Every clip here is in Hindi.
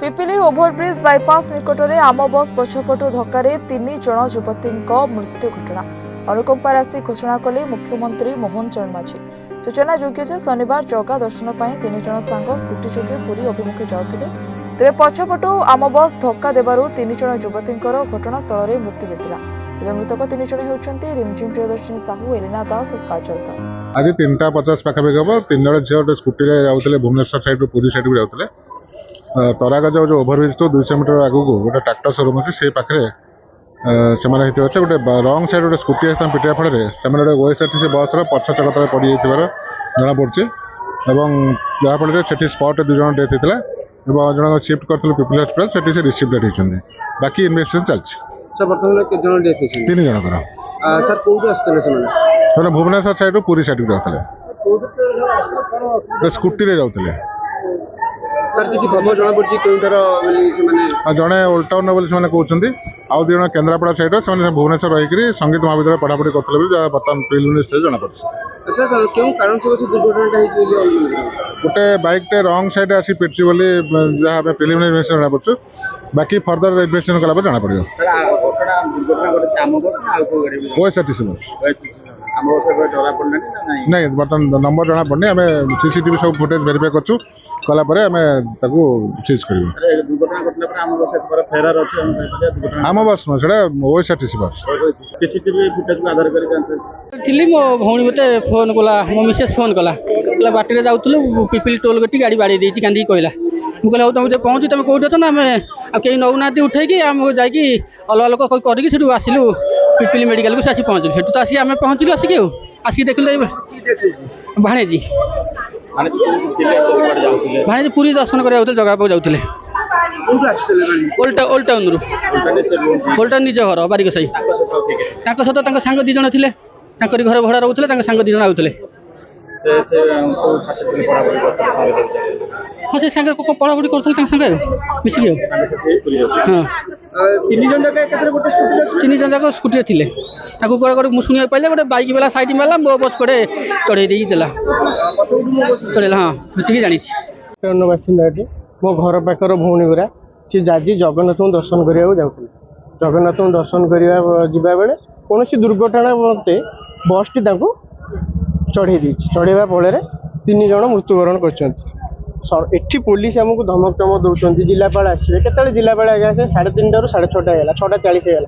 पिपिली ओभरब्रिज बाईपास निकट में आम बस पछपटू धक्के 3 जन युवती मृत्यु घटना अनुकंपा राशि घोषणा कले मुख्यमंत्री मोहन चरण माझी। सूचना योग्य जे शनिवार जगा दर्शन पर 3 जन सांग स्कूटी जोगे पुरी अभिमुखे जाउथिले तेरे पछपटू आम बस धक्का देबारु 3 जन युवती घटनास्थल में मृत्यु होता। तेज मृतक 3 जन होती रिमझिम प्रियदर्शिनी साहू, एलिना दास और काजल दास। आज 3:50 पाखापाखि हम 3 जन झील स्कूटी जाते भुवनेश्वर साइड पुरी साइड को जाते तरागज जो ओभरब्रिज तो 200 मीटर आगू गोटे ट्राक्टर शोरूम अच्छे से पाखे से गोटे रंग साइड गोटे स्कूटी पिटिया फल से ओएसआरटीसी बस पछ चक तले पड़ जमापड़ी जहाँफल से स्पट 2 जन डेथ होता है जन शिफ्ट करते पिपिल हस्पिटाल से रिसीव्ड होती बाकी इन्वेस्टिगेशन चलती 3 जनकर भुवनेश्वर साइड पुरी साइड को जाते स्कूटी जाते सर किसी खबर जना पड़ी जड़े ओल्ड टाउन बोली कहते आउ 2 जन केन्द्रापड़ा साइड से भुवनेश्वर रही संगीत महाविद्यालय पढ़ापढ़ी करते बर्तमान प्रिलिमिनारी स्टेज जना पड़ी क्यों कारण से दुर्घटना गोटे बाइक टे रंग साइड आसी पिटी बोली जहाँ प्रिलिमिनारी इन्वेस्टिगेशन जना पड़े बाकी फर्दर इन्वेस्टिगेशन कला जना पड़ो ओएसआरटीसी बस नहीं बर्तमान नंबर जना पड़नी आम सीसीटीवी सब फुटेज वेरीफाई करछु कलापर आम सीज कर आम बस नुह से ओएसआरटीसी बस थी मो भौणी मत फोन कला मो मिसेस फोन कला बाटर जाऊँ पिपिल टोल गटी गाड़ी बाड़ी देती कांदी कहला मुझे तुम पहुँची तुम कौट अच्छा आम कहीं नौना उठेकी आम जाकि अलग लोक करके आसलु पिपिल मेडिकल को आसी पहुँचलु से तो आसी आम पहुँचलु आसिक आसिक देखल भाणेजी भाणेजी पूरी दर्शन कर जगह पाक जाते ओल्ड टाउन ओल्ड निज घर बारिक साई सहित सांग 2 जन थे घर भड़ा रोते सांग 2 जन आउते हाँ से सांगे पढ़ापढ़ी करते मिसिक हाँ 3 जन जाक स्कूटी थे कड़े शुणा पाइले गोटे बाइक वाला साइड मारा मो बस कड़े चढ़े चढ़ेला हाँ ये जानी बासिंदा मो घर पाखर भौणी गुरा सी जाजी जगन्नाथ को दर्शन करने जाते जगन्नाथ को दर्शन करवा बेले कौन दुर्घटना मत बस टी चढ़े चढ़ेवा फल 3 जन मृत्युवरण कर पुलिस आमको धमक चमक दौरान जिलापाल आसवे के जिलापाल आगे आसे 3:30 ରୁ 6:30 है 6:40 है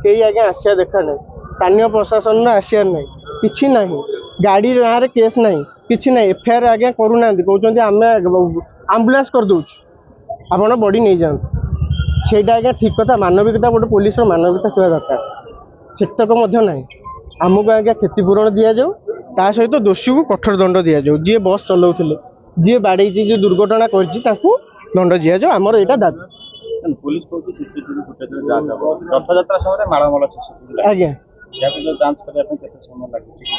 कई आगे आसिया देखा ना स्थानीय प्रशासन आसियार ना कि ना गाड़ी ना केस ना कि ना एफआईआर आगे करूना कहते आम आम्बुलांस कर दौर आप बड़ी नहीं जाते से आज्ञा ठीक कथा मानविकता गोटे पुलिस मानविकता थोड़ा दरकार सेतक ना आमको आज्ञा क्षतिपूरण दि जाऊ ता सहित दोषी को कठोर दंड दि जाऊ जी बस चलाऊे जी बाड़े जो दुर्घटना कर दंड दि जाऊ आमर यहाँ दाबी पुलिस रथयात्रा समय आज्ञा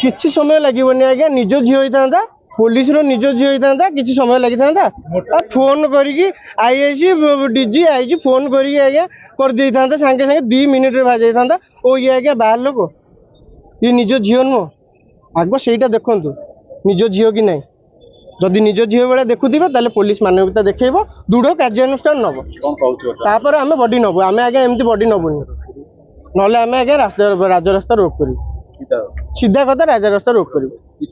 किसी समय लगे आज्ञा निज झी होता पुलिस निज झी होता कि समय लगी था फोन करके आईआईसी डीजी आईजी फोन करके आज्ञा कर दे था सागे सागे 2 मिनिट बाहर जाता ओ ये आज्ञा बाहर लोक ये निज झील नुह आग से देखु निज झील कि ना जदि निज झील भाया देखुवे ताले पुलिस मानविकता देखो दृढ़ कार्यानुष्ठान नब आम बडी नबू आम आगे एमती बडी नबुनि ना आम आगे राजरास्ता रोक कर सीधा कथा राजरास्ता रोक कर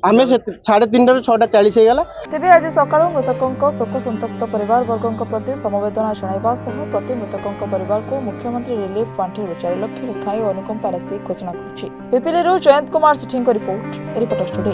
आम 3:30 ରୁ 6:40 होगा। तेबे आज सकाळु मृतकों शोक संतप्त परिवार वर्गों प्रति समवेदना जणाइबा सह प्रति मृतकों परिवार को मुख्यमंत्री रिलीफ फांड 4 लाख लेखाएं अनुकंपा राशि घोषणा करिछि। पिपिलीरू जयंत कुमार सिठीଙ୍କ रिपोर्ट रिपोर्टर्स टुडे।